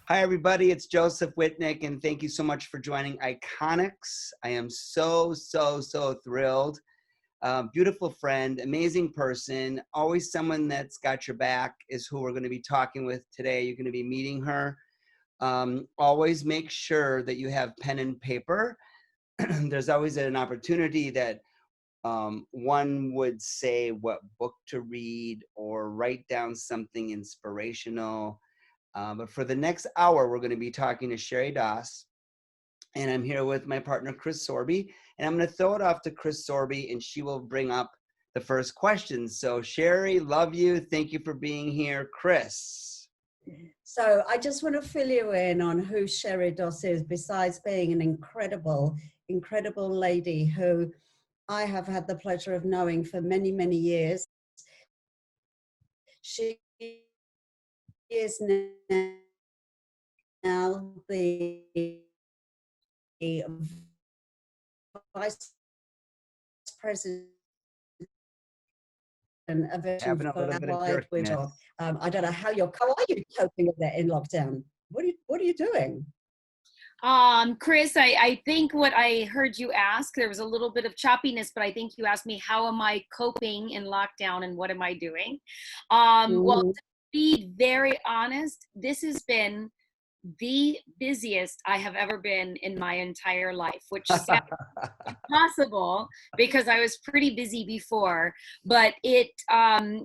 Hi, everybody. It's Joseph Whitnick, and thank you so much for joining iConixxx. I am so thrilled. Beautiful friend, amazing person, always someone that's got your back is who we're going to be talking with today. You're going to be meeting her. Always make sure that you have pen and paper. There's always an opportunity that one would say what book to read or write down something inspirational. But for the next hour, we're going to be talking to Sheri Doss, and I'm here with my partner, Chris Sorby, and I'm going to throw it off to Chris Sorby, and she will bring up the first question. So Sheri, love you. Thank you for being here. Chris. So I just want to fill you in on who Sheri Doss is, besides being an incredible lady who I have had the pleasure of knowing for many years. She is now the Vice President of Having a little bit of jerkiness. I don't know how are you coping with that in lockdown? What are you doing? Chris, I think what I heard you ask, there was a little bit of choppiness, but I think you asked me, how am I coping in lockdown and what am I doing? Well, to be very honest, this has been the busiest I have ever been in my entire life, which sounds impossible because I was pretty busy before, but it, from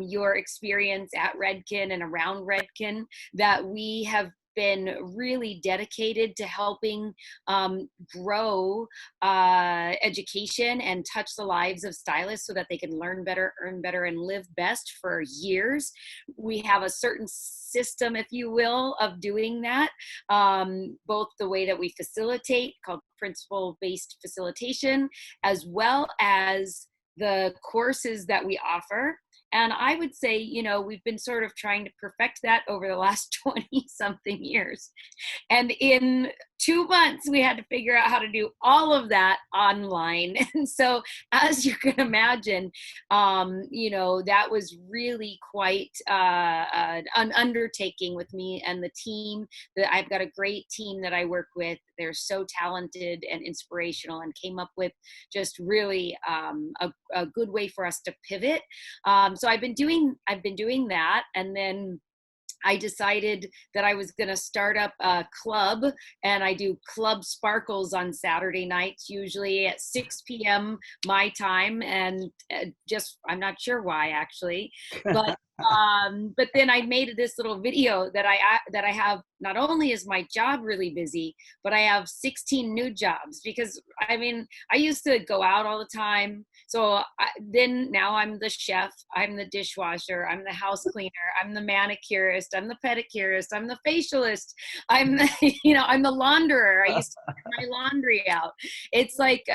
your experience at Redken and around Redken, that we have been really dedicated to helping grow education and touch the lives of stylists so that they can learn better, earn better, and live best for years. We have a certain system, if you will, of doing that, both the way that we facilitate, called principle-based facilitation, as well as the courses that we offer. And I would say, we've been sort of trying to perfect that over the last 20 something years. And in 2 months, we had to figure out how to do all of that online. And so, as you can imagine, that was really quite an undertaking with me and the team. That I've got a great team that I work with. They're so talented and inspirational, and came up with just really a good way for us to pivot. So I've been doing that, and then I decided that I was going to start up a club, and I do Club Sparkles on Saturday nights, usually at 6 p.m. my time, and I'm not sure why actually, but then I made this little video that I have. Not only is my job really busy, but I have 16 new jobs because I used to go out all the time. So now I'm the chef, I'm the dishwasher, I'm the house cleaner, I'm the manicurist, I'm the pedicurist, I'm the facialist, I'm the, I'm the launderer. I used to get my laundry out. It's like,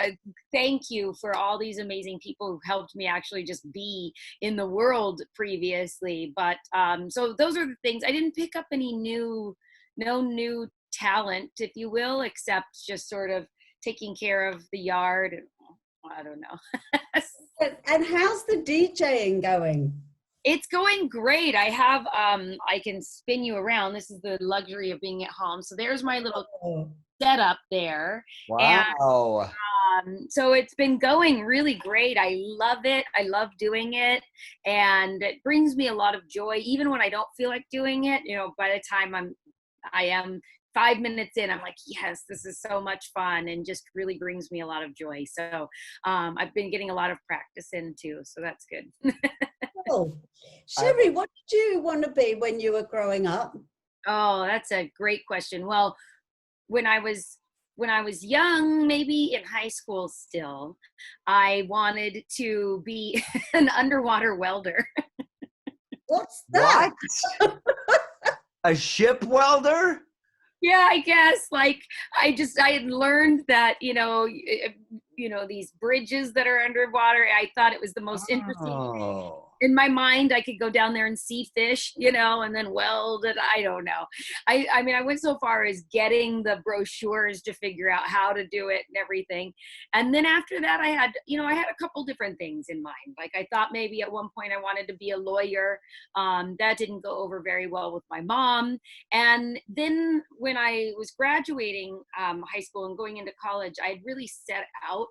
thank you for all these amazing people who helped me actually just be in the world previously. But so those are the things. I didn't pick up no new talent, if you will, except just sort of taking care of the yard. I don't know. And how's the DJing going? It's going great. I have, I can spin you around. This is the luxury of being at home. So there's my little setup there. Wow. And so it's been going really great. I love it. I love doing it. And it brings me a lot of joy, even when I don't feel like doing it. By the time I am 5 minutes in, I'm like, yes, this is so much fun, and just really brings me a lot of joy. So I've been getting a lot of practice in too, so that's good. Cool. Sheri, what did you want to be when you were growing up? Oh, that's a great question. Well, when I was young, maybe in high school still, I wanted to be an underwater welder. What's that? What? A ship welder? Yeah, I guess. Like, I had learned that, these bridges that are underwater, I thought it was the most interesting in my mind, I could go down there and see fish, and then weld it. I don't know. I mean, I went so far as getting the brochures to figure out how to do it and everything. And then after that, I had a couple different things in mind. Like I thought maybe at one point I wanted to be a lawyer. That didn't go over very well with my mom. And then when I was graduating high school and going into college, I had really set out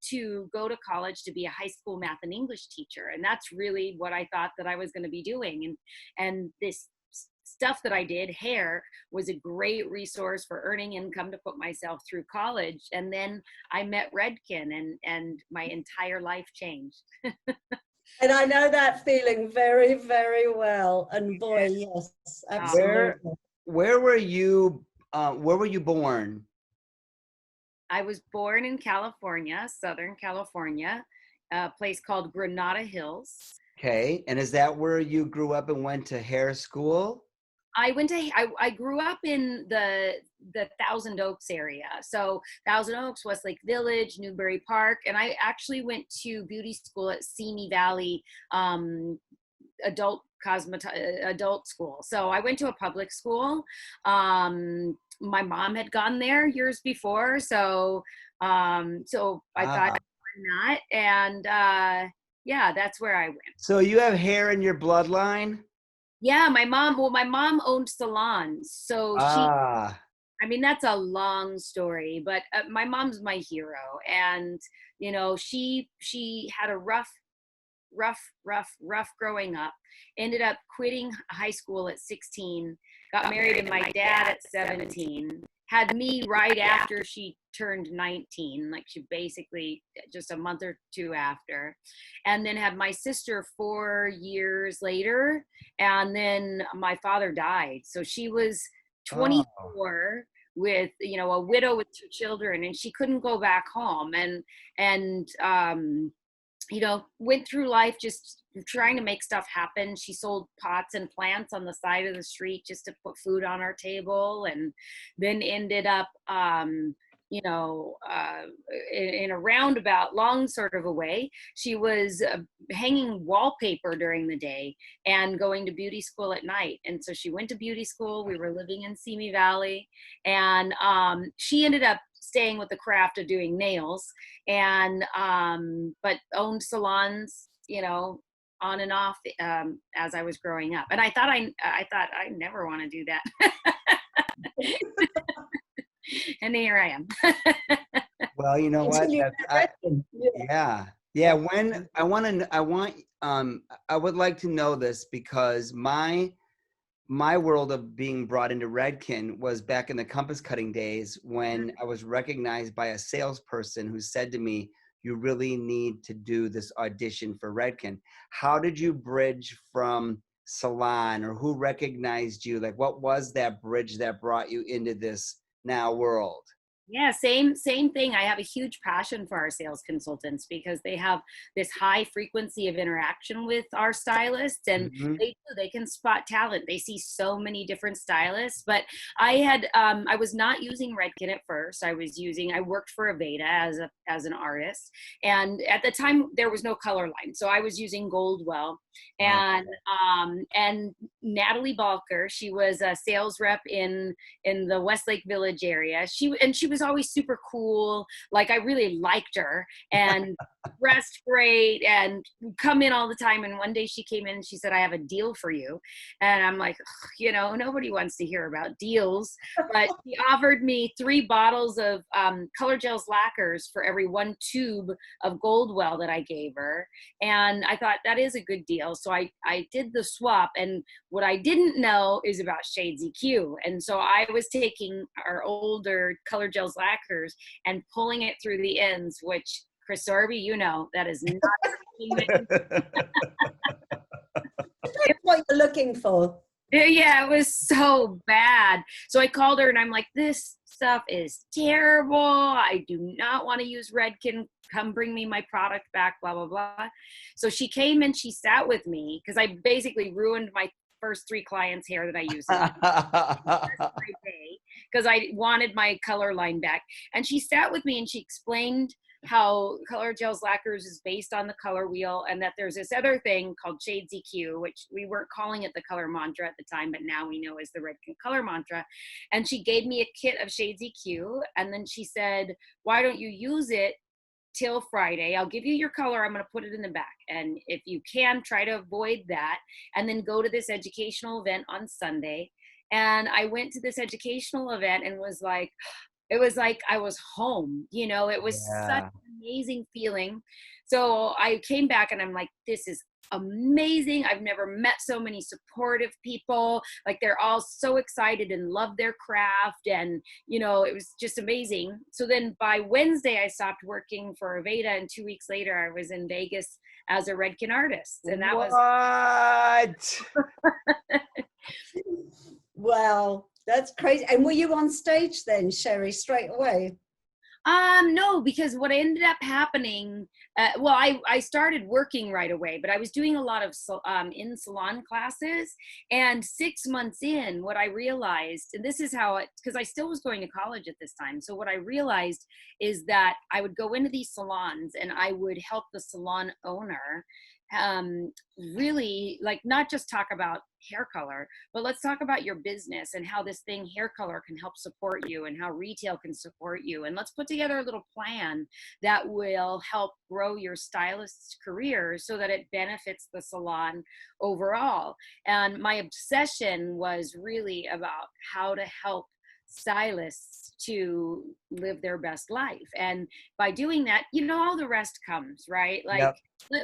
to go to college to be a high school math and English teacher. And that's really what I thought that I was going to be doing. And this stuff that I did, hair, was a great resource for earning income to put myself through college. And then I met Redken, and my entire life changed. And I know that feeling very, very well. And boy, yes, absolutely. Where were you born? I was born in California, Southern California, a place called Granada Hills. Okay. And is that where you grew up and went to hair school? I grew up in the Thousand Oaks area. So Thousand Oaks, Westlake Village, Newbury Park. And I actually went to beauty school at Simi Valley, adult school. So I went to a public school. My mom had gone there years before. So I thought, why not? And yeah, that's where I went. So you have hair in your bloodline? Yeah, my mom owned salons. So I mean, that's a long story, but my mom's my hero. And, she had a rough growing up, ended up quitting high school at 16, got married to my dad at 17, had me right after she turned 19, like she basically just a month or two after, and then had my sister 4 years later, and then my father died. So she was 24 with, a widow with 2 children, and she couldn't go back home, and went through life just trying to make stuff happen. She sold pots and plants on the side of the street just to put food on our table, and then ended up, in a roundabout, long sort of a way. She was hanging wallpaper during the day and going to beauty school at night. And so she went to beauty school. We were living in Simi Valley, and she ended up staying with the craft of doing nails, and but owned salons, on and off as I was growing up. And I thought I never want to do that. And here I am. Well, you know what? Yeah. When I would like to know this, because my world of being brought into Redken was back in the compass cutting days, when I was recognized by a salesperson who said to me, "You really need to do this audition for Redken." How did you bridge from salon, or who recognized you? Like, what was that bridge that brought you into this now world? Yeah, same thing. I have a huge passion for our sales consultants, because they have this high frequency of interaction with our stylists, and they can spot talent. They see so many different stylists. But I was not using Redken at first. I worked for Aveda as an artist, and at the time there was no color line, so I was using Goldwell. And Natalie Balker, she was a sales rep in the Westlake Village area. She was always super cool. Like, I really liked her, and dressed great, and come in all the time. And one day she came in and she said, "I have a deal for you." And I'm like, nobody wants to hear about deals. But she offered me 3 bottles of Color Gels lacquers for every 1 tube of Goldwell that I gave her. And I thought, that is a good deal. So I did the swap. And what I didn't know is about Shades EQ. And so I was taking our older Color Gels lacquers and pulling it through the ends, which, Chris Sorby, that is not That's what you're looking for. Yeah, it was so bad. So I called her and I'm like, "This stuff is terrible. I do not want to use Redken. Come bring me my product back, blah, blah, blah." So she came and she sat with me, because I basically ruined my first 3 clients' hair that I used because I wanted my color line back. And she sat with me and she explained how Color Gels Lacquers is based on the color wheel, and that there's this other thing called Shades EQ, which we weren't calling it the color mantra at the time, but now we know is the Redken color mantra. And she gave me a kit of Shades EQ, and then she said, why don't you use it till Friday? I'll give you your color. I'm going to put it in the back. And if you can, try to avoid that, and then go to this educational event on Sunday. And I went to this educational event and was like, it was like I was home, you know, it was such Yeah. an amazing feeling. So I came back and I'm like, this is amazing. I've never met so many supportive people. Like, they're all so excited and love their craft. And, you know, it was just amazing. So then by Wednesday, I stopped working for Aveda. And 2 weeks later, I was in Vegas as a Redken artist. And that was. Wow, that's crazy. And were you on stage then, Sheri, straight away? No, because what ended up happening, well, I started working right away, but I was doing a lot of in salon classes. And 6 months in, what I realized, and this is how because I still was going to college at this time. So what I realized is that I would go into these salons and I would help the salon owner really, like, not just talk about hair color, but let's talk about your business and how this thing hair color can help support you and how retail can support you. And let's put together a little plan that will help grow your stylist's career so that it benefits the salon overall. And my obsession was really about how to help stylists to live their best life. And by doing that, you know, all the rest comes, right? Like,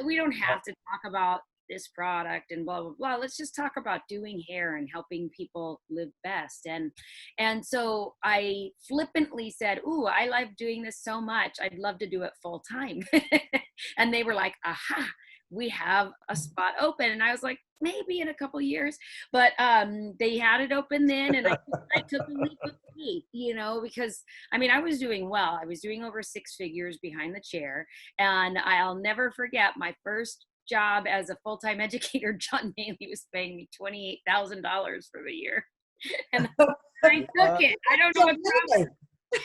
we don't have to talk about this product and blah, blah, blah. Let's just talk about doing hair and helping people live best. And so I flippantly said, ooh, I love doing this so much. I'd love to do it full time. And they were like, aha, we have a spot open. And I was like, maybe in a couple years, but they had it open then. And I took a leap of faith, you know, because I mean, I was doing well. I was doing over 6 figures behind the chair. And I'll never forget my first job as a full-time educator. John Maley was paying me $28,000 for the year. And I took it. I don't know what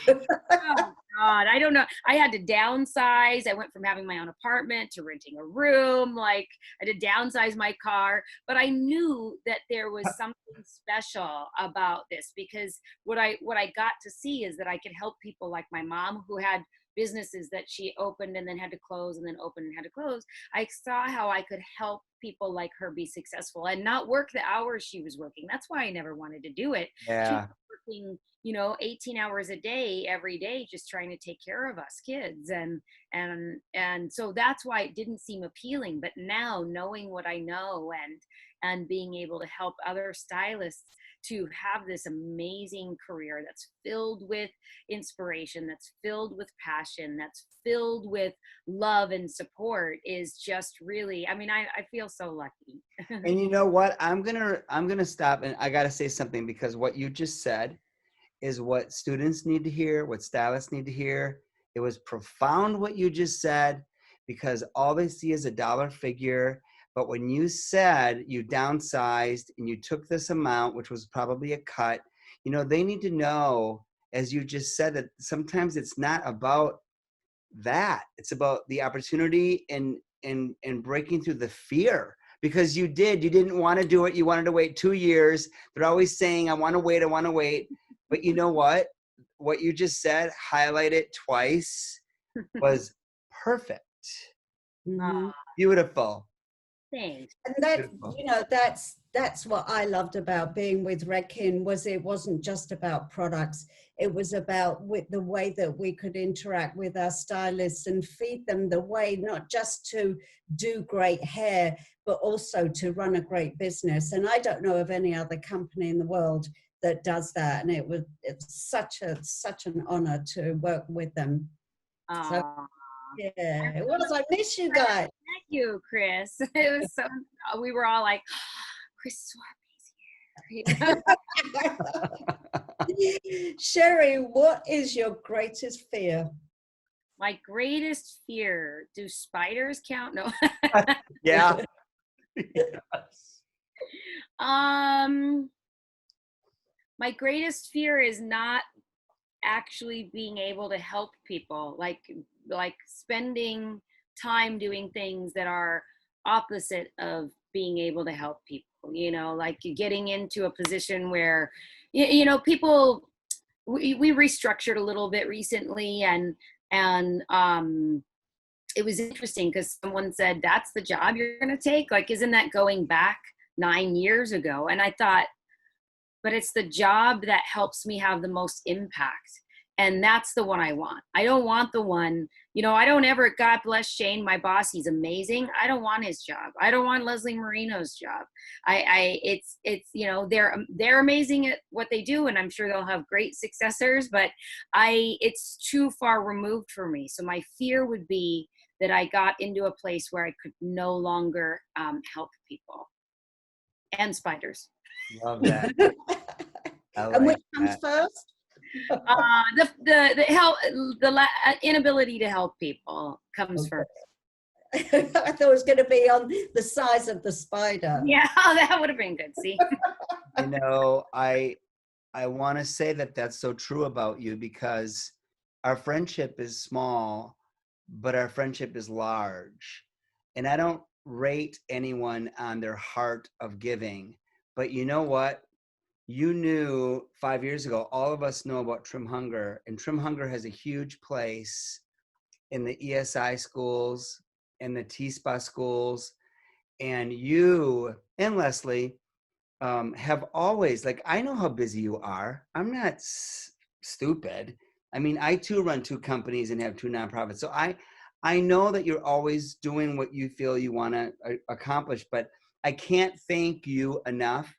oh God, I don't know. I had to downsize. I went from having my own apartment to renting a room. Like, I had to downsize my car, but I knew that there was something special about this, because what I got to see is that I could help people like my mom, who had businesses that she opened and then had to close and then opened and had to close. I saw how I could help people like her be successful and not work the hours she was working. That's why I never wanted to do it. She was working, you know, 18 hours a day, every day, just trying to take care of us kids. And so that's why it didn't seem appealing. But now, knowing what I know and being able to help other stylists to have this amazing career that's filled with inspiration, that's filled with passion, that's filled with love and support is just really, I mean, I feel so lucky. And you know what? I'm gonna stop, and I gotta say something, because what you just said is what students need to hear, what stylists need to hear. It was profound what you just said, because all they see is a dollar figure. But when you said you downsized and you took this amount, which was probably a cut, you know, they need to know, as you just said, that sometimes it's not about that. It's about the opportunity and breaking through the fear. Because you didn't want to do it. You wanted to wait 2 years. They're always saying, I want to wait. But you know what? What you just said, highlight it twice, was perfect. Mm-hmm. Beautiful. Thanks. And that, you know, that's what I loved about being with Redken, was it wasn't just about products. It was about with the way that we could interact with our stylists and feed them the way, not just to do great hair, but also to run a great business. And I don't know of any other company in the world that does that. And it's such an honor to work with them. So, yeah, it was. I miss you guys. Thank you, Chris. It was so, we were all like, oh, Chris Swarby's here. Sheri, what is your greatest fear? My greatest fear, do spiders count? No. Yeah. Yes. My greatest fear is not actually being able to help people, like like spending time doing things that are opposite of being able to help people, like getting into a position where, people, we restructured a little bit recently, and it was interesting because someone said, that's the job you're going to take? Like, isn't that going back 9 years ago? And I thought, but it's the job that helps me have the most impact. And that's the one I want. I don't want the one, I don't ever, God bless Shane, my boss, he's amazing. I don't want his job. I don't want Leslie Marino's job. It's, they're amazing at what they do, and I'm sure they'll have great successors, but it's too far removed for me. So my fear would be that I got into a place where I could no longer help people and spiders. Love that. And which comes first? The help, inability to help people comes first. I thought it was going to be on the size of the spider. Yeah, that would have been good. See, I want to say that that's so true about you, because our friendship is small, but our friendship is large. And I don't rate anyone on their heart of giving, but you know what? You knew 5 years ago, all of us know about Trim Hunger, and Trim Hunger has a huge place in the ESI schools and the T-SPA schools. And you and Leslie have always, like, I know how busy you are. I'm not stupid. I mean, I too run 2 companies and have 2 nonprofits. So I know that you're always doing what you feel you want to accomplish, but I can't thank you enough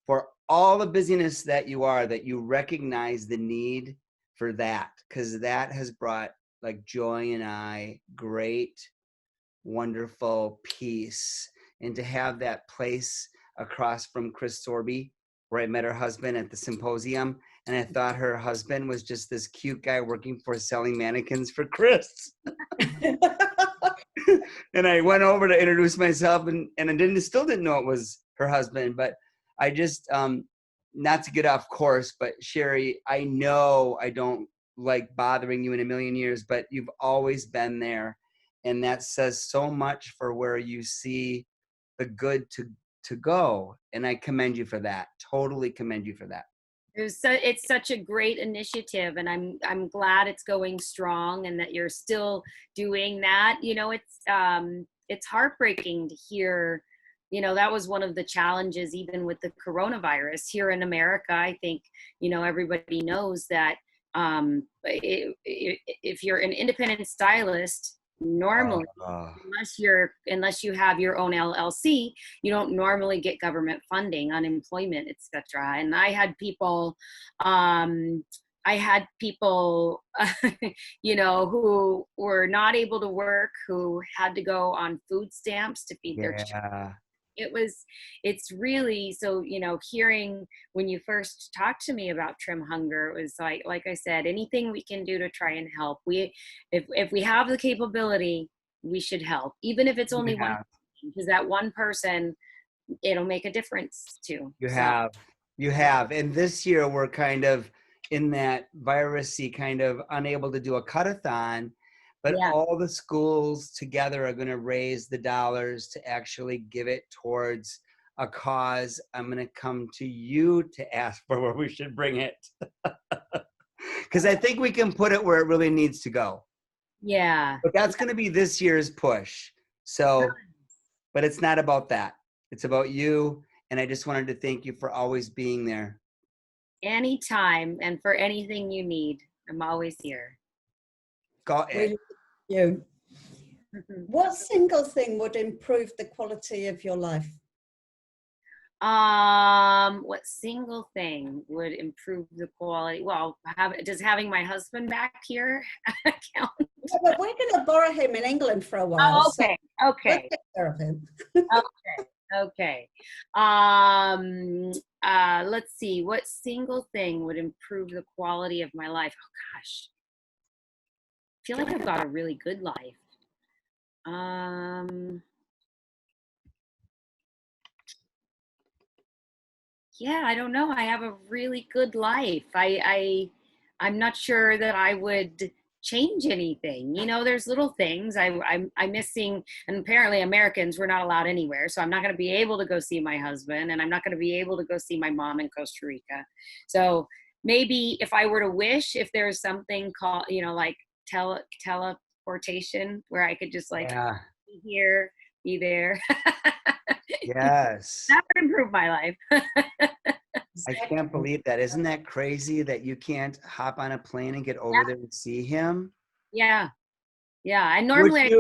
for all the busyness that you recognize the need for that, because that has brought, like, Joy and I, great, wonderful peace. And to have that place across from Chris Sorby, where I met her husband at the symposium, and I thought her husband was just this cute guy working for selling mannequins for Chris. And I went over to introduce myself, and I still didn't know it was her husband, but I just, not to get off course, but Sheri, I know I don't like bothering you in a million years, but you've always been there. And that says so much for where you see the good to go. And I commend you for that. Totally commend you for that. It's such a great initiative, and I'm glad it's going strong and that you're still doing that. It's heartbreaking to hear. That was one of the challenges, even with the coronavirus here in America. I think, everybody knows that if you're an independent stylist, normally, unless you have your own LLC, you don't normally get government funding, unemployment, etc. And I had people, who were not able to work, who had to go on food stamps to feed their children. It's really, so, hearing when you first talked to me about Trim Hunger, it was like I said, anything we can do to try and help. If we have the capability, we should help, even if it's only one person, because that one person, it'll make a difference too. You have. And this year we're kind of in that virusy, kind of unable to do a cut-a-thon. But all the schools together are going to raise the dollars to actually give it towards a cause. I'm going to come to you to ask for where we should bring it. Because I think we can put it where it really needs to go. Yeah. But that's going to be this year's push. So, but it's not about that. It's about you. And I just wanted to thank you for always being there. Anytime, and for anything you need, I'm always here. Got it. You. What single thing would improve the quality of your life? What single thing would improve the quality? Well, does having my husband back here count? Yeah, but we're going to borrow him in England for a while. Oh, okay. So okay. we'll take care of him. Okay. Let's see. What single thing would improve the quality of my life? Oh gosh. I feel like I've got a really good life. Yeah, I don't know. I have a really good life. I'm not sure that I would change anything. You know, there's little things I'm missing, and apparently Americans, we're not allowed anywhere. So I'm not going to be able to go see my husband, and I'm not going to be able to go see my mom in Costa Rica. So maybe if I were to wish, if there's something called, you know, like teleportation, where I could just like Yeah. be here, be there. Yes. That would improve my life. I can't believe that. Isn't that crazy that you can't hop on a plane and get over there and see him? Yeah. Yeah. And Would normally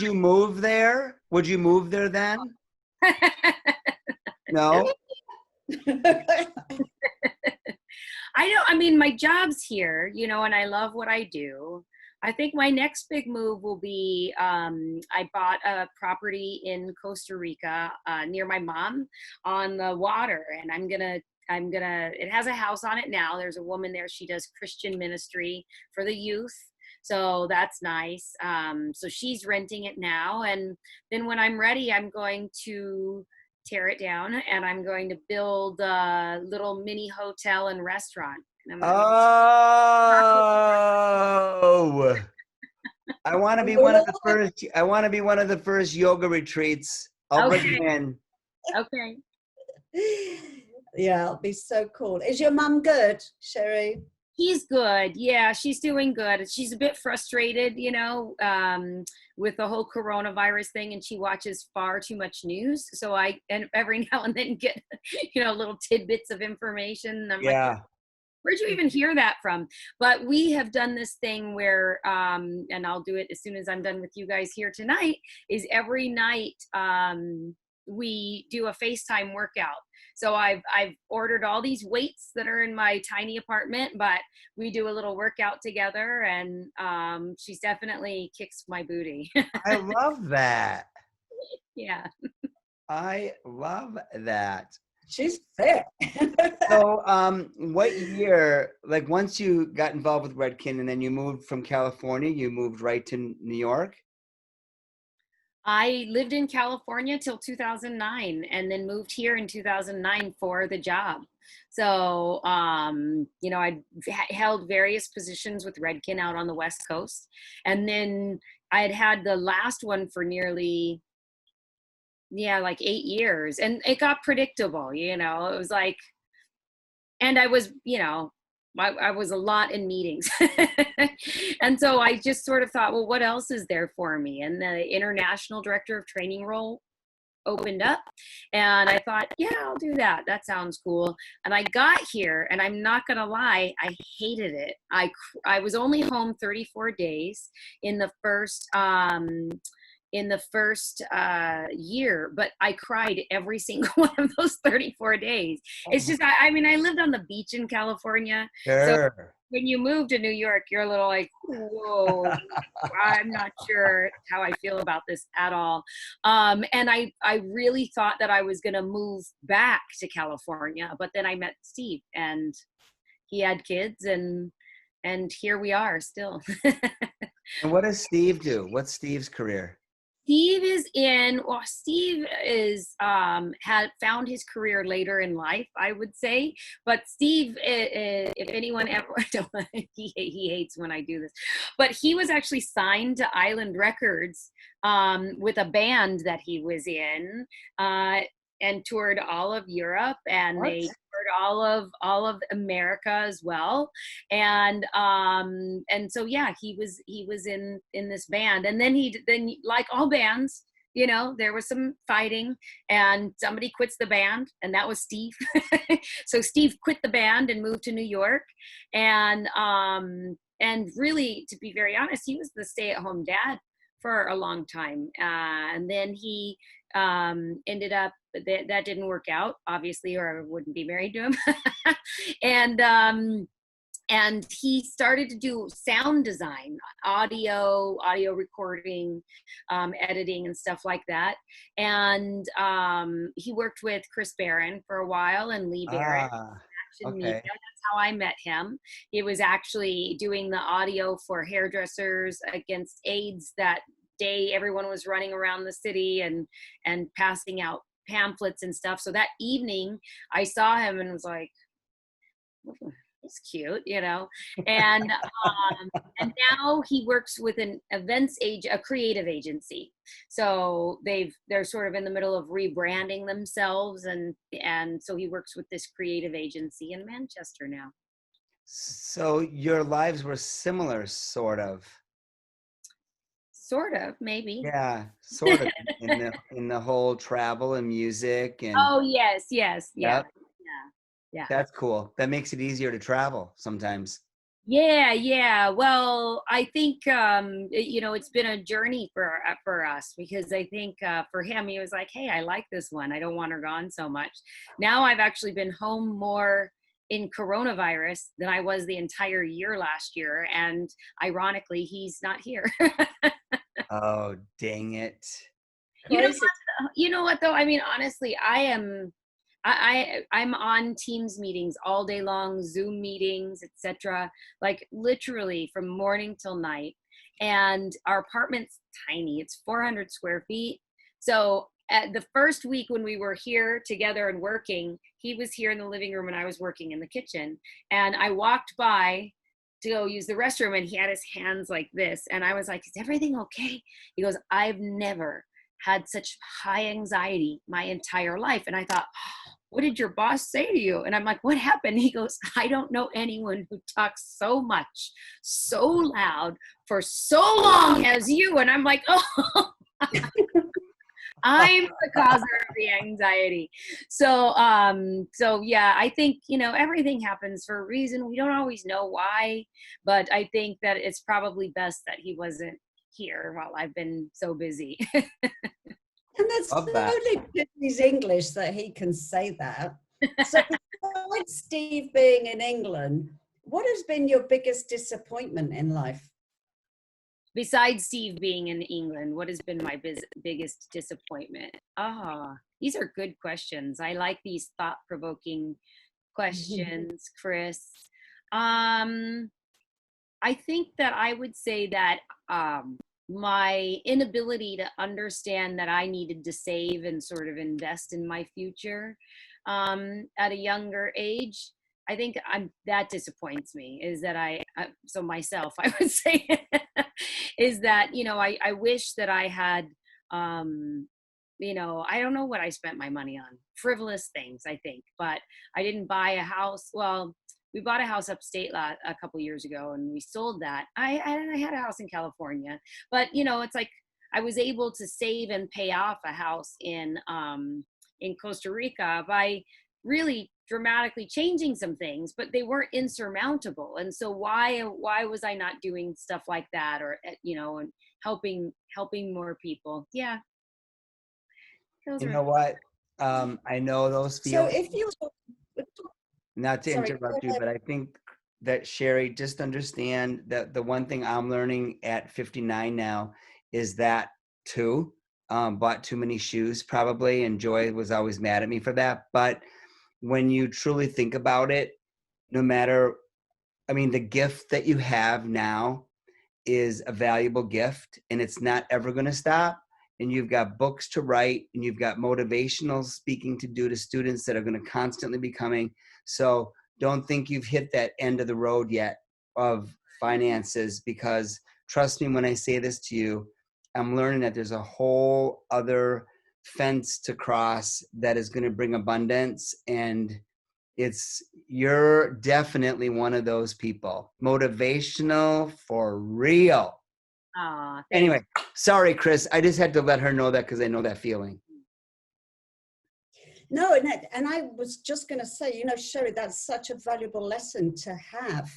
you move there? Would you move there then? No? I mean, my job's here, you know, and I love what I do. I think my next big move will be, I bought a property in Costa Rica near my mom on the water, and it has a house on it now. There's a woman there. She does Christian ministry for the youth. So that's nice. So she's renting it now. And then when I'm ready, I'm going to tear it down, and I'm going to build a little mini hotel and restaurant. And I'm gonna Oh, I want to be one of the first. I want to be one of the first yoga retreats. I'll bring you in. Okay. Yeah, it'll be so cool. Is your mum good, Sheri? She's good. Yeah, she's doing good. She's a bit frustrated, you know, with the whole coronavirus thing, and she watches far too much news. So and every now and then get, you know, little tidbits of information. And I'm like, where'd you even hear that from? But we have done this thing where, and I'll do it as soon as I'm done with you guys here tonight, is every night we do a FaceTime workout. So I've ordered all these weights that are in my tiny apartment, but we do a little workout together, and she's definitely kicks my booty. I love that. Yeah. I love that. She's fit. So, what year, like once you got involved with Redken and then you moved from California, you moved right to New York? I lived in California till 2009, and then moved here in 2009 for the job. So, you know, I held various positions with Redken out on the West Coast. And then I had the last one for nearly, like 8 years. And it got predictable, you know, it was like, and I was, you know, I was a lot in meetings. And so I just sort of thought, well, what else is there for me? And the international director of training role opened up, and I thought, yeah, I'll do that. That sounds cool. And I got here, and I'm not going to lie, I hated it. I was only home 34 days in the first, year, but I cried every single one of those 34 days. It's just, I mean, I lived on the beach in California. Sure. So when you move to New York, you're a little like, whoa, I'm not sure how I feel about this at all. And I really thought that I was going to move back to California, but then I met Steve, and he had kids, and here we are still. And what does Steve do? What's Steve's career? Steve had found his career later in life, I would say. But Steve, if anyone ever, he hates when I do this, but he was actually signed to Island Records with a band that he was in, and toured all of Europe, and they toured all of America as well. And so, yeah, he was in this band, and then like all bands, you know, there was some fighting, and somebody quits the band, and that was Steve. So Steve quit the band and moved to New York, and really, to be very honest, he was the stay-at-home dad for a long time, and then he ended up that didn't work out, obviously, or I wouldn't be married to him. And he started to do sound design, audio recording, editing, and stuff like that. And he worked with Chris Barron for a while, and Lee Barron. Media. That's how I met him. He was actually doing the audio for hairdressers against AIDS that day. Everyone was running around the city and passing out pamphlets and stuff. So that evening I saw him and was like, he's cute, you know, and now he works with an a creative agency. So they're sort of in the middle of rebranding themselves, and so he works with this creative agency in Manchester now. So your lives were similar, sort of. Sort of, maybe. Yeah, sort of in the whole travel and music and Oh, yes, yeah, yep. yeah. That's cool. That makes it easier to travel sometimes. Yeah. Well, I think it's been a journey for us, because I think for him, he was like, "Hey, I like this one. I don't want her gone so much." Now I've actually been home more in coronavirus than I was the entire year last year, and ironically, he's not here. Oh, dang it. Crazy. You know what though? I mean, honestly, I'm on Teams meetings all day long, Zoom meetings, etc. Like literally from morning till night. And our apartment's tiny. It's 400 square feet. So at the first week when we were here together and working, he was here in the living room and I was working in the kitchen. And I walked by to go use the restroom and he had his hands like this. And I was like, "Is everything okay?" He goes, "I've never had such high anxiety my entire life." And I thought, "What did your boss say to you?" And I'm like, "What happened?" He goes, "I don't know anyone who talks so much, so loud for so long as you." And I'm like, "Oh, I'm the causer of the anxiety." So yeah, I think, everything happens for a reason. We don't always know why, but I think that it's probably best that he wasn't here while I've been so busy. And that's Love that. only his English that he can say that. So besides Steve being in England, what has been your biggest disappointment in life? Besides Steve being in England, what has been my biggest disappointment? These are good questions. I like these thought-provoking questions, Chris. I think that I would say that my inability to understand that I needed to save and sort of invest in my future at a younger age, I think that disappoints me. Is that so myself, I would say, is that, I wish that I had, I don't know what I spent my money on. Frivolous things, I think, but I didn't buy a house. Well, we bought a house upstate a couple years ago and we sold that. I had a house in California, but it's like I was able to save and pay off a house in Costa Rica by really dramatically changing some things, but they weren't insurmountable. And so why was I not doing stuff like that, or and helping more people? Yeah. You know what? I know those So feelings. if you Not to sorry, interrupt you, but I think that Sheri, just understand that the one thing I'm learning at 59 now is that too. Bought too many shoes probably, and Joy was always mad at me for that. But when you truly think about it, no matter, I mean, the gift that you have now is a valuable gift and it's not ever going to stop. And you've got books to write and you've got motivational speaking to do to students that are going to constantly be coming. So don't think you've hit that end of the road yet of finances, because trust me when I say this to you, I'm learning that there's a whole other fence to cross that is going to bring abundance. And you're definitely one of those people. Motivational for real. Anyway, sorry, Chris. I just had to let her know that because I know that feeling. No, and I was just going to say, Sheri, that's such a valuable lesson to have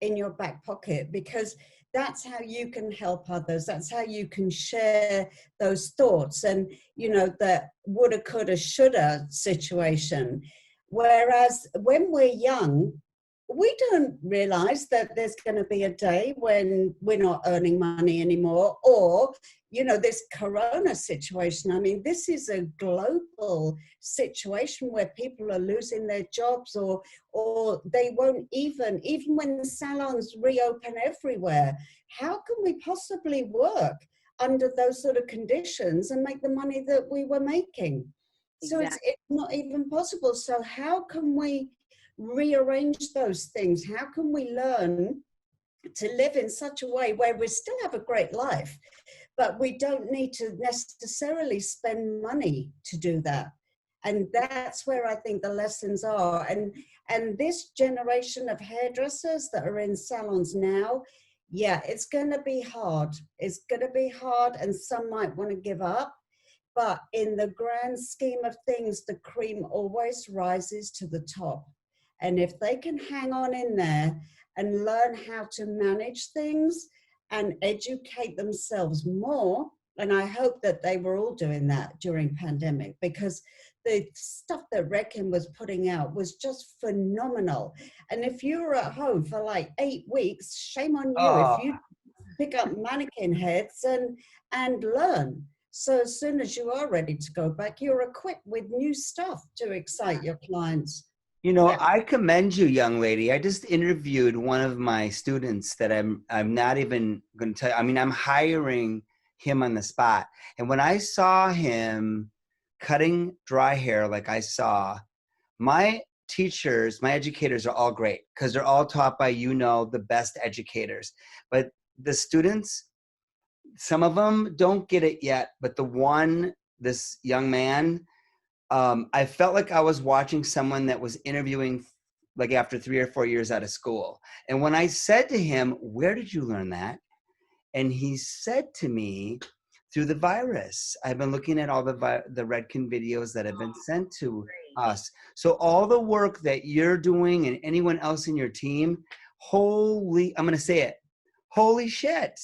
in your back pocket, because that's how you can help others. That's how you can share those thoughts and, the woulda, coulda, shoulda situation. Whereas when we're young, we don't realize that there's going to be a day when we're not earning money anymore, or, this corona situation. I mean, this is a global situation where people are losing their jobs, or they won't even when the salons reopen everywhere, how can we possibly work under those sort of conditions and make the money that we were making? So Exactly. it's not even possible. So how can we rearrange those things? How can we learn to live in such a way where we still have a great life, but we don't need to necessarily spend money to do that? And that's where I think the lessons are. And this generation of hairdressers that are in salons now, yeah, it's going to be hard. It's going to be hard, and some might want to give up. But in the grand scheme of things, the cream always rises to the top. And if they can hang on in there and learn how to manage things and educate themselves more, and I hope that they were all doing that during pandemic, because the stuff that Redken was putting out was just phenomenal. And if you were at home for like 8 weeks, shame on you if you pick up mannequin heads and learn. So as soon as you are ready to go back, you're equipped with new stuff to excite your clients. You know, I commend you, young lady. I just interviewed one of my students that I'm not even going to tell you. I mean, I'm hiring him on the spot. And when I saw him cutting dry hair like I saw, my teachers, my educators are all great because they're all taught by, you know, the best educators. But the students, some of them don't get it yet. But this young man, I felt like I was watching someone that was interviewing like after 3 or 4 years out of school. And when I said to him, where did you learn that? And he said to me, through the virus. I've been looking at all the Redken videos that have been sent to us. So all the work that you're doing and anyone else in your team, I'm going to say it, holy shit.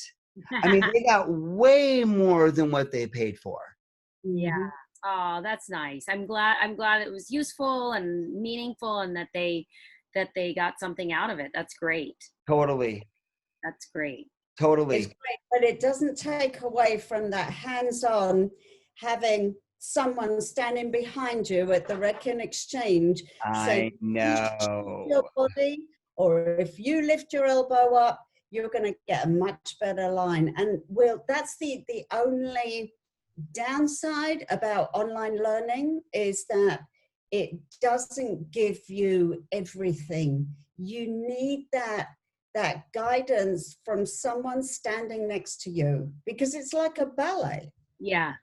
I mean, they got way more than what they paid for. Yeah. Oh, that's nice. I'm glad it was useful and meaningful, and that they got something out of it. That's great. Totally. That's great. Totally. It's great, but it doesn't take away from that hands-on, having someone standing behind you at the Redken exchange saying, know. Your body, or if you lift your elbow up, you're going to get a much better line. And that's the only downside about online learning, is that it doesn't give you everything. You need that guidance from someone standing next to you, because it's like a ballet. Yeah,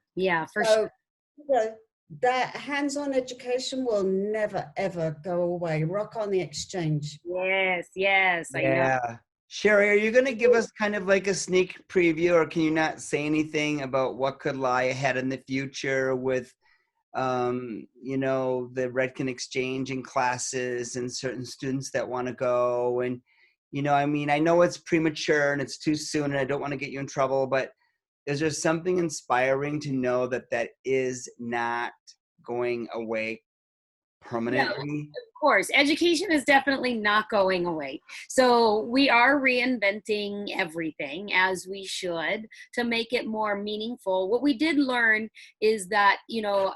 for sure. You know, that hands-on education will never ever go away. Rock on the exchange. Yes, Yeah. I know. Sherry, are you going to give us kind of like a sneak preview, or can you not say anything about what could lie ahead in the future with, you know, the Redken exchange and classes and certain students that want to go? And, you know, I mean, I know it's premature and it's too soon and I don't want to get you in trouble, but is there something inspiring to know that is not going away permanently? No, of course, education is definitely not going away. So we are reinventing everything, as we should, to make it more meaningful. What we did learn is that, you know,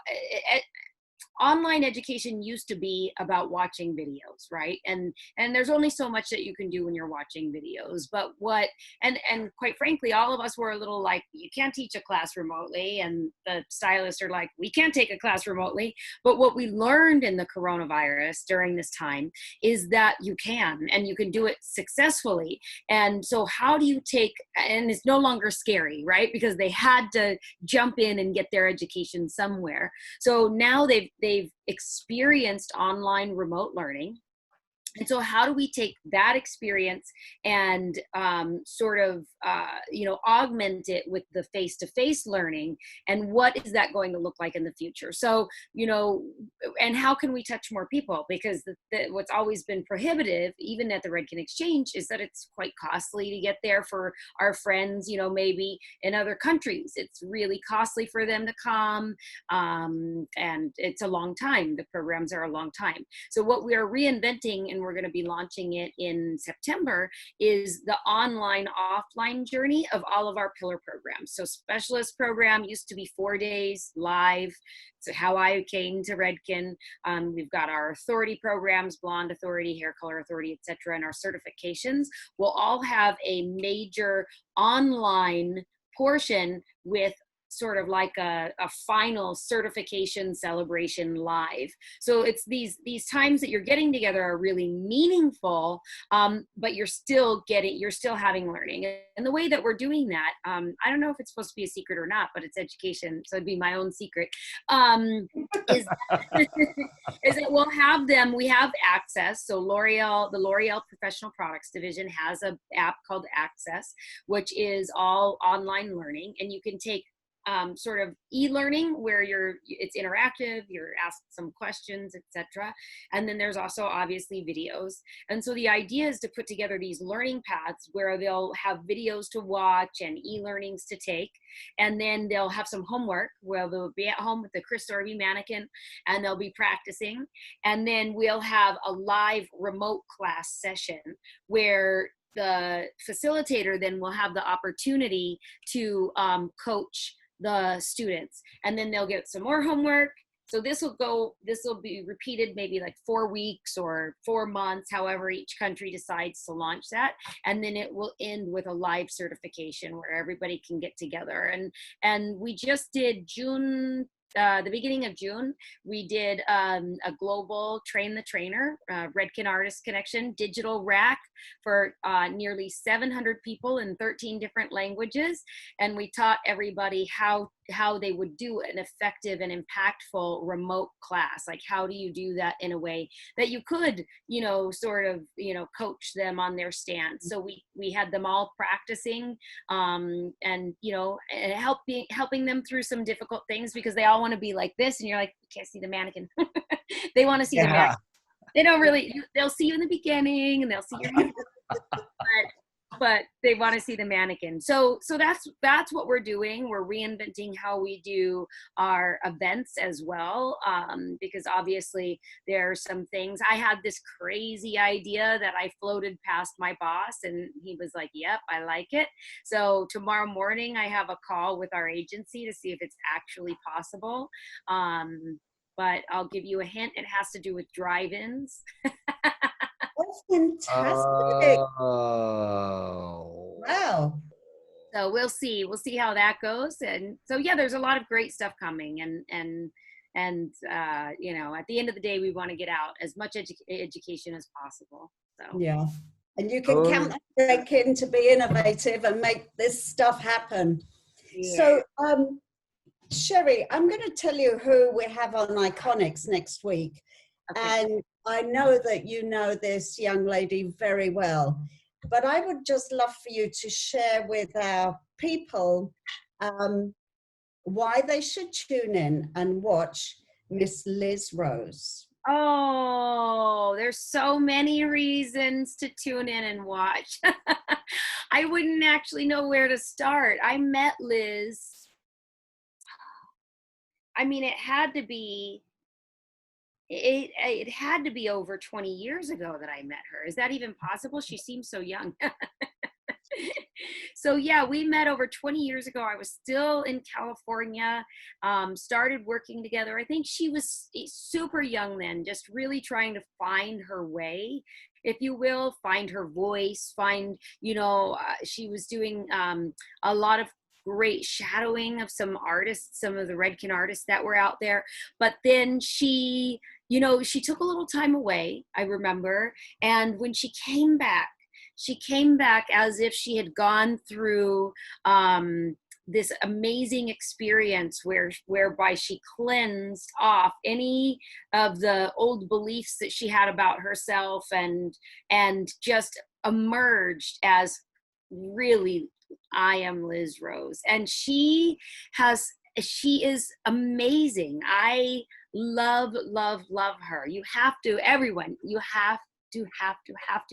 online education used to be about watching videos, right? And there's only so much that you can do when you're watching videos. But and quite frankly, all of us were a little like, you can't teach a class remotely, and the stylists are like, we can't take a class remotely. But what we learned in the coronavirus during this time is that you can, and you can do it successfully. And so how do you take, and it's no longer scary, right? Because they had to jump in and get their education somewhere. So now they've experienced online remote learning. And so how do we take that experience and sort of, you know, augment it with the face-to-face learning? And what is that going to look like in the future? So, you know, and how can we touch more people? Because what's always been prohibitive, even at the Redken Exchange, is that it's quite costly to get there for our friends, you know, maybe in other countries. It's really costly for them to come. And it's a long time. The programs are a long time. So what we are reinventing, and we're going to be launching it in September, is the online offline journey of all of our pillar programs. So specialist program used to be 4 days live. So how I came to Redken. We've got our authority programs, blonde authority, hair color authority, etc. And our certifications will all have a major online portion with sort of like a final certification celebration live. So it's these times that you're getting together are really meaningful, but you're still having learning. And the way that we're doing that, I don't know if it's supposed to be a secret or not, but it's education, so it'd be my own secret, is is that we have access. So the L'Oreal Professional Products Division has an app called Access, which is all online learning, and you can take sort of e-learning where it's interactive, you're asked some questions, etc. And then there's also obviously videos. And so the idea is to put together these learning paths where they'll have videos to watch and e-learnings to take. And then they'll have some homework where they'll be at home with the Chris Sorby mannequin and they'll be practicing. And then we'll have a live remote class session where the facilitator then will have the opportunity to coach the students, and then they'll get some more homework. So this will be repeated maybe like 4 weeks or 4 months, however each country decides to launch that. And then it will end with a live certification where everybody can get together. And we just did the beginning of June, we did a global Train the Trainer, Redken Artist Connection digital rack for nearly 700 people in 13 different languages. And we taught everybody how they would do an effective and impactful remote class. Like, how do you do that in a way that you could, sort of, coach them on their stance. So we had them all practicing and helping them through some difficult things, because they all want to be like this, and you're like, you can't see the mannequin. They want to see the mannequin. They don't really, they'll see you in the beginning and they'll see your head, but they want to see the mannequin. So that's what we're doing. We're reinventing how we do our events as well, because obviously there are some things. I had this crazy idea that I floated past my boss, and he was like, yep, I like it. So tomorrow morning I have a call with our agency to see if it's actually possible. But I'll give you a hint. It has to do with drive-ins. That's fantastic. Oh. Wow. So we'll see how that goes. And so, yeah, there's a lot of great stuff coming. And at the end of the day, we want to get out as much education as possible. So yeah. And you can count on Redken to be innovative and make this stuff happen. Yeah. So, Sheri, I'm going to tell you who we have on iConixxx next week. Okay. And I know that you know this young lady very well, but I would just love for you to share with our people why they should tune in and watch Miss Liz Rose. Oh, there's so many reasons to tune in and watch. I wouldn't actually know where to start. I met Liz. I mean, it had to be over 20 years ago that I met her. Is that even possible? She seems so young. So yeah, we met over 20 years ago. I was still in California, started working together. I think she was super young then, just really trying to find her way, if you will, find her voice, she was doing a lot of great shadowing of some artists, some of the Redken artists that were out there. But then she took a little time away, I remember. And when she came back as if she had gone through this amazing experience whereby she cleansed off any of the old beliefs that she had about herself and just emerged as really, I am Liz Rose. And she is amazing. I love her. You have to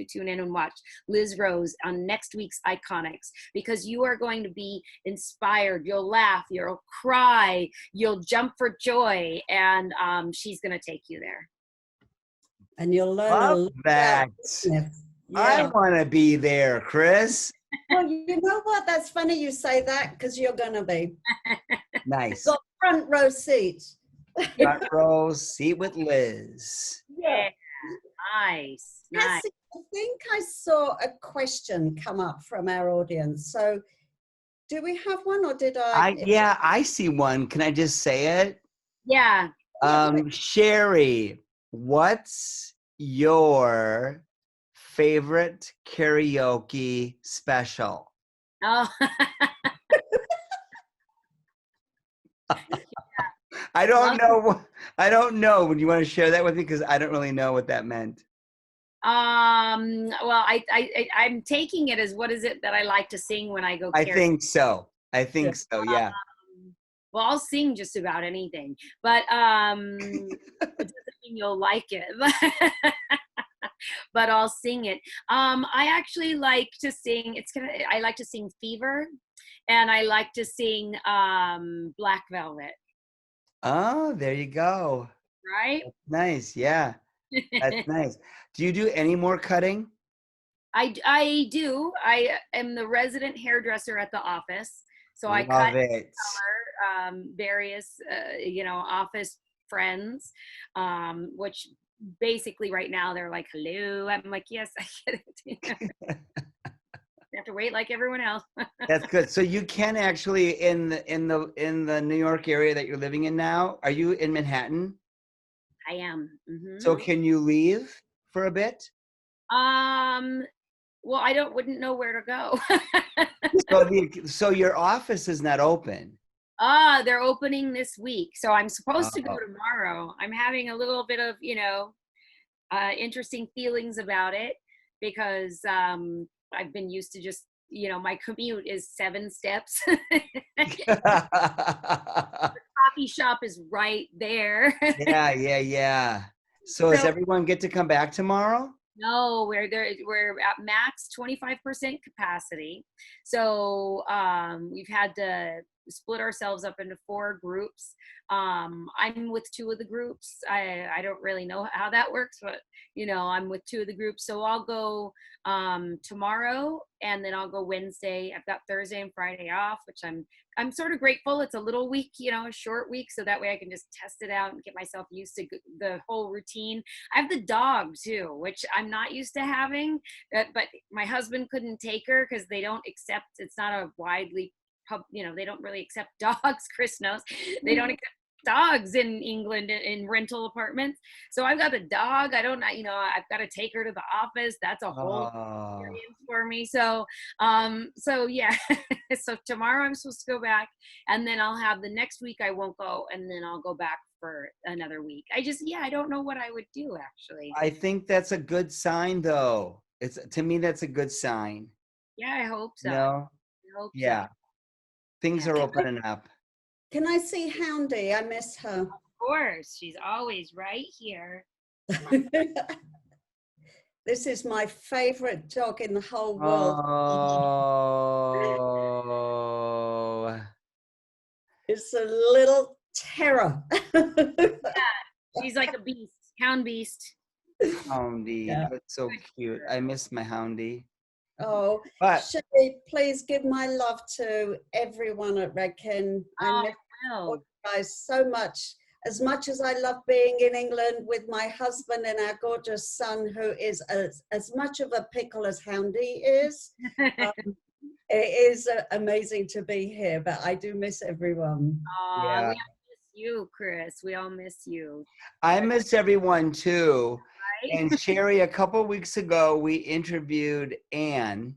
tune in and watch Liz Rose on next week's iConixxx, because you are going to be inspired. You'll laugh, you'll cry, you'll jump for joy, and she's going to take you there. And you'll learn Love a lot. That. Yeah. I want to be there, Chris. Well, you know what? That's funny you say that, because you're going to be. Nice. Got front row seats. Front row seat with Liz. Yeah. Nice. Cassie, I think I saw a question come up from our audience. So do we have one, or did I? Yeah, I see one. Can I just say it? Yeah. Sheri, what's your favorite karaoke special? Oh, I don't love. know. I don't know. Would you want to share that with me? Because I don't really know what that meant. Well, I'm taking it as, what is it that I like to sing when I go I karaoke? think so. I think so. Yeah. Well, I'll sing just about anything, but it doesn't mean you'll like it. But I'll sing it. I actually like to sing. I like to sing Fever, and I like to sing Black Velvet. Oh, there you go. Right? That's nice. Yeah, that's nice. Do you do any more cutting? I do. I am the resident hairdresser at the office, so I cut Love it. various office friends, which basically right now they're like, hello. I'm like, yes, I get it. You have to wait like everyone else. That's good. So you can actually in the New York area that you're living in now. Are you in Manhattan? I am. Mm-hmm. So can you leave for a bit? Well, wouldn't know where to go. So your office is not open. They're opening this week, so I'm supposed to go Oh. tomorrow. I'm having a little bit of interesting feelings about it, because I've been used to just, my commute is 7 steps. Coffee shop is right there. Yeah. So does So everyone get to come back tomorrow? no, we're at max 25% capacity. So we've had to split ourselves up into 4 groups. I'm with 2 of the groups. I don't really know how that works, but I'm with 2 of the groups. So I'll go tomorrow, and then I'll go Wednesday. I've got Thursday and Friday off, which I'm sort of grateful. It's a little week, a short week, so that way I can just test it out and get myself used to the whole routine. I have the dog too, which I'm not used to having, but my husband couldn't take her because they don't accept. It's not a widely they don't really accept dogs. Chris knows they don't accept dogs in England in rental apartments. So I've got the dog. I don't, I've got to take her to the office. That's a whole experience for me. So, so yeah. So tomorrow I'm supposed to go back, and then I'll have the next week I won't go, and then I'll go back for another week. I don't know what I would do actually. I think that's a good sign, though. To me, that's a good sign. Yeah, I hope so. No. I hope Yeah. so. Things are opening up. Can I see Houndy? I miss her. Of course, she's always right here. This is my favorite dog in the whole world. Oh. It's a little terror. She's like a beast, hound beast. Houndy, Yeah. that's so cute. I miss my Houndy. Oh, But Sheri, please give my love to everyone at Redken. I miss you guys so much. As much as I love being in England with my husband and our gorgeous son, who is as much of a pickle as Houndy is, it is amazing to be here, but I do miss everyone. yeah. We all miss you, Chris. We all miss you. I miss everyone too. Right? And Sheri, a couple weeks ago, we interviewed Anne.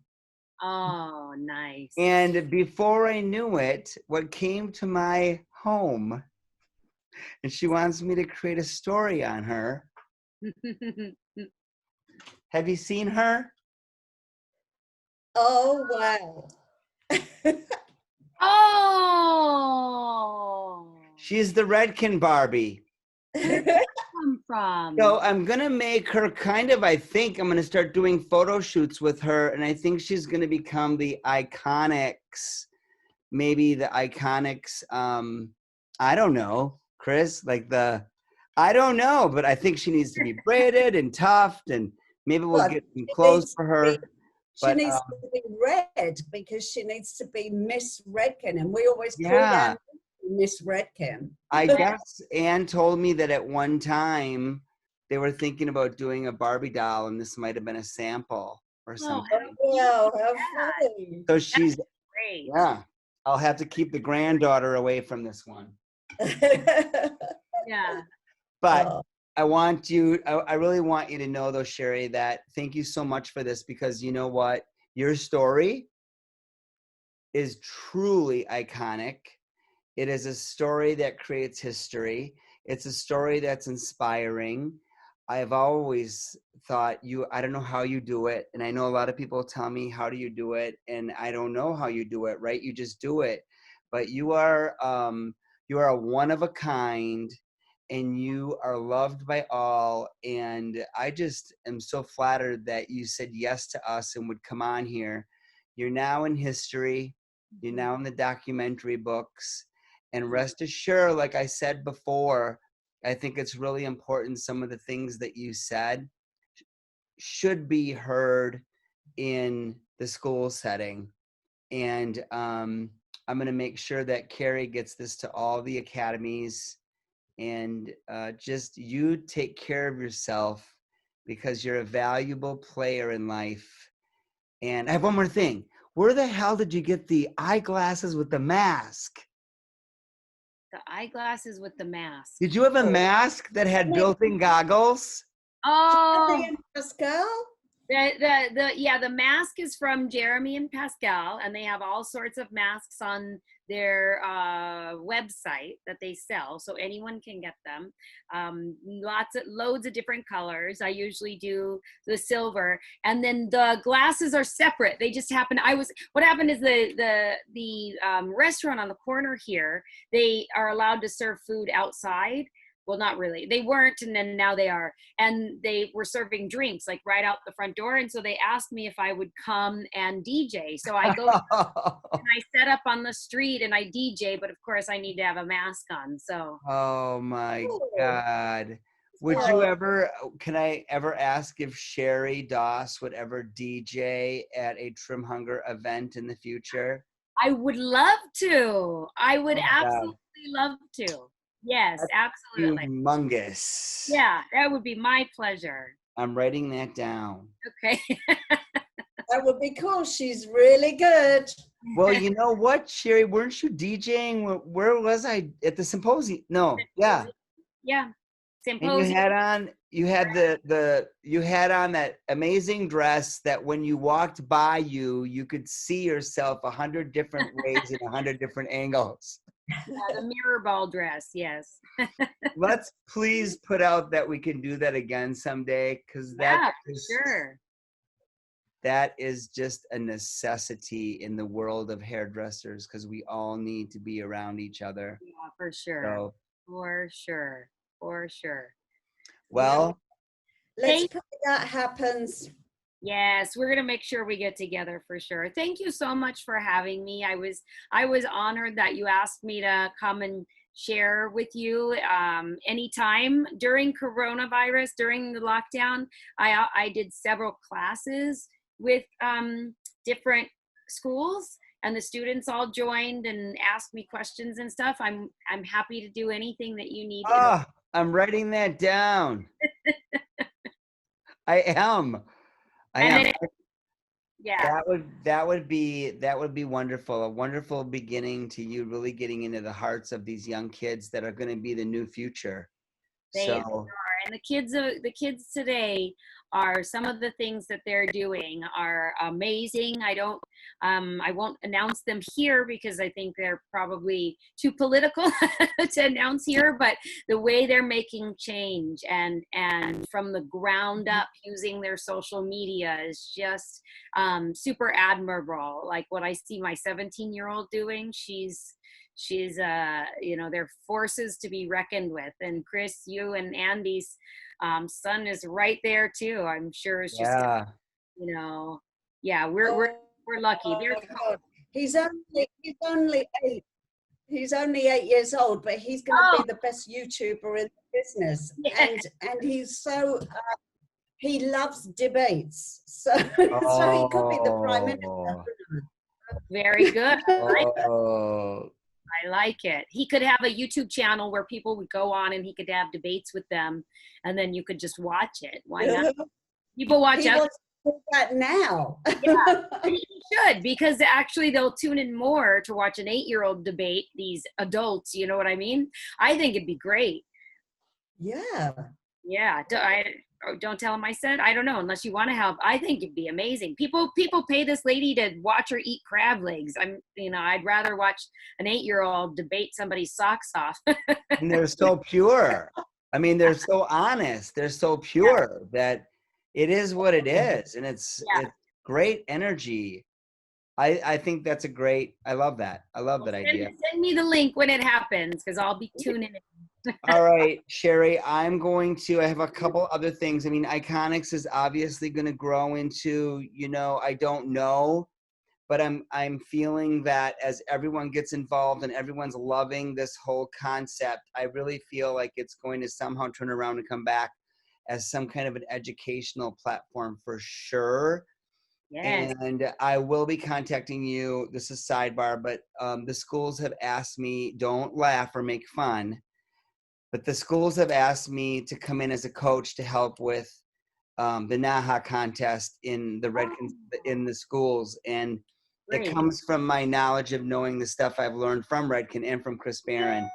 Oh, nice. And before I knew it, what came to my home, and she wants me to create a story on her. Have you seen her? Oh, wow. Oh. She's the Redken Barbie. Come from? So I'm going to make her I think I'm going to start doing photo shoots with her, and I think she's going to become the iConixxx, maybe the iConixxx, I don't know, Chris, I don't know, but I think she needs to be braided and tufted, and maybe we'll get some clothes for her. She needs to be red because she needs to be Miss Redken, and we always call her Miss Redken. I guess Anne told me that at one time they were thinking about doing a Barbie doll, and this might have been a sample or something. Oh, wow, how funny. So she's great. Yeah. I'll have to keep the granddaughter away from this one. Yeah. But Oh, I really want you to know though, Sheri, that thank you so much for this, because you know what? Your story is truly iconic. It is a story that creates history. It's a story that's inspiring. I've always thought I don't know how you do it. And I know a lot of people tell me, how do you do it? And I don't know how you do it, right? You just do it. But you are a one of a kind, and you are loved by all. And I just am so flattered that you said yes to us and would come on here. You're now in history. You're now in the documentary books. And rest assured, like I said before, I think it's really important. Some of the things that you said should be heard in the school setting. And I'm going to make sure that Carrie gets this to all the academies. And just you take care of yourself, because you're a valuable player in life. And I have one more thing. Where the hell did you get the eyeglasses with the mask? The eyeglasses with the mask. Did you have a mask that had built-in goggles? Oh, Jeremy and Pascal? the mask is from Jeremy and Pascal, and they have all sorts of masks on their website that they sell, so anyone can get them. Loads of different colors. I usually do the silver, and then the glasses are separate. They just happen. What happened is the restaurant on the corner here, they are allowed to serve food outside. Well, not really. They weren't, and then now they are. And they were serving drinks like right out the front door. And so they asked me if I would come and DJ. So I go and I set up on the street and I DJ, but of course I need to have a mask on. So. Oh my Oh, God. Can I ever ask if Sheri Doss would ever DJ at a Trim Hunger event in the future? I would love to. I would Oh, absolutely love to. Yes, that's absolutely. humongous. Yeah, that would be my pleasure. I'm writing that down. Okay. that would be cool. She's really good. Well, you know what, Sheri, weren't you DJing? Where was I? At the symposium? No, yeah. Yeah. And Symposium. you had on that amazing dress that when you walked by you could see yourself 100 different ways in 100 different angles. Yeah, the mirror ball dress, yes. Let's please put out that we can do that again someday, because Sure. that is just a necessity in the world of hairdressers, because we all need to be around each other. Yeah, for sure. So, For sure. For sure. well, Let's pray that happens. Yes, we're gonna make sure we get together for sure. Thank you so much for having me. I was honored that you asked me to come and share with you anytime during coronavirus, during the lockdown. I did several classes with different schools, and the students all joined and asked me questions and stuff. I'm happy to do anything that you need. I'm writing that down. I am. Yeah. That would be wonderful. A wonderful beginning to you really getting into the hearts of these young kids that are going to be the new future. They are. And the kids today are, some of the things that they're doing are amazing. I won't announce them here because I think they're probably too political to announce here, but the way they're making change and from the ground up using their social media is just super admirable. Like what I see my 17-year-old doing, she's they're forces to be reckoned with. And Chris, you and Andy's son is right there too. I'm sure it's just, we're lucky. He's only 8. He's only 8 years old, but he's going to be the best YouTuber in the business. Yeah. And he's so he loves debates, so he could be the prime minister. Very good. I like it. He could have a YouTube channel where people would go on and he could have debates with them, and then you could just watch it. Why not? People watch us. do that now. Yeah, you should, because actually they'll tune in more to watch an 8-year-old debate these adults. You know what I mean? I think it'd be great. Yeah. Yeah, don't tell them I said. I don't know, unless you want to help. I think it'd be amazing. People pay this lady to watch her eat crab legs. I'd rather watch an 8-year-old debate somebody's socks off. And they're so pure. I mean, they're so honest. They're so pure that it is what it is, and it's great energy. I think that's I love that. I love that idea. Send me the link when it happens, because I'll be tuning in. All right, Sheri, I have a couple other things. I mean, iConixxx is obviously going to grow into, I don't know, but I'm feeling that as everyone gets involved and everyone's loving this whole concept, I really feel like it's going to somehow turn around and come back as some kind of an educational platform for sure. Yes. And I will be contacting you. This is sidebar, but the schools have asked me, don't laugh or make fun, but the schools have asked me to come in as a coach to help with the NAHA contest in the Redkens in the schools. And Great. It comes from my knowledge of knowing the stuff I've learned from Redken and from Chris Barron.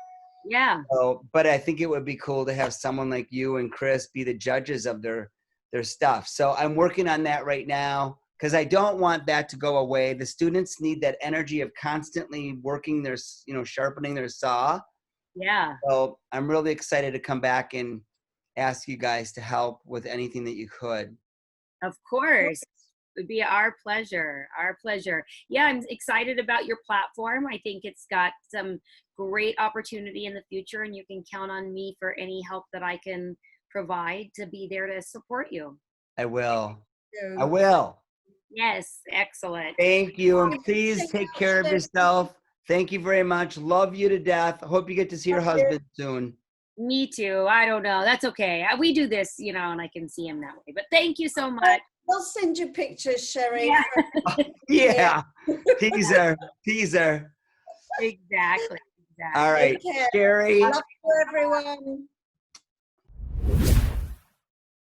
Yeah. So, but I think it would be cool to have someone like you and Chris be the judges of their stuff. So I'm working on that right now, because I don't want that to go away. The students need that energy of constantly working their, sharpening their saw. Yeah. So I'm really excited to come back and ask you guys to help with anything that you could. Of course. It would be our pleasure. Our pleasure. Yeah, I'm excited about your platform. I think it's got some great opportunity in the future, and you can count on me for any help that I can provide to be there to support you. I will. I will. Yes, excellent. Thank you, and please take care of yourself. Thank you very much. Love you to death. Hope you get to see your husband soon. Me too. I don't know. That's okay. We do this, and I can see him that way. But thank you so much. We'll send you pictures, Sheri. Yeah. Teaser. Exactly. All right, Sheri. Love you, everyone.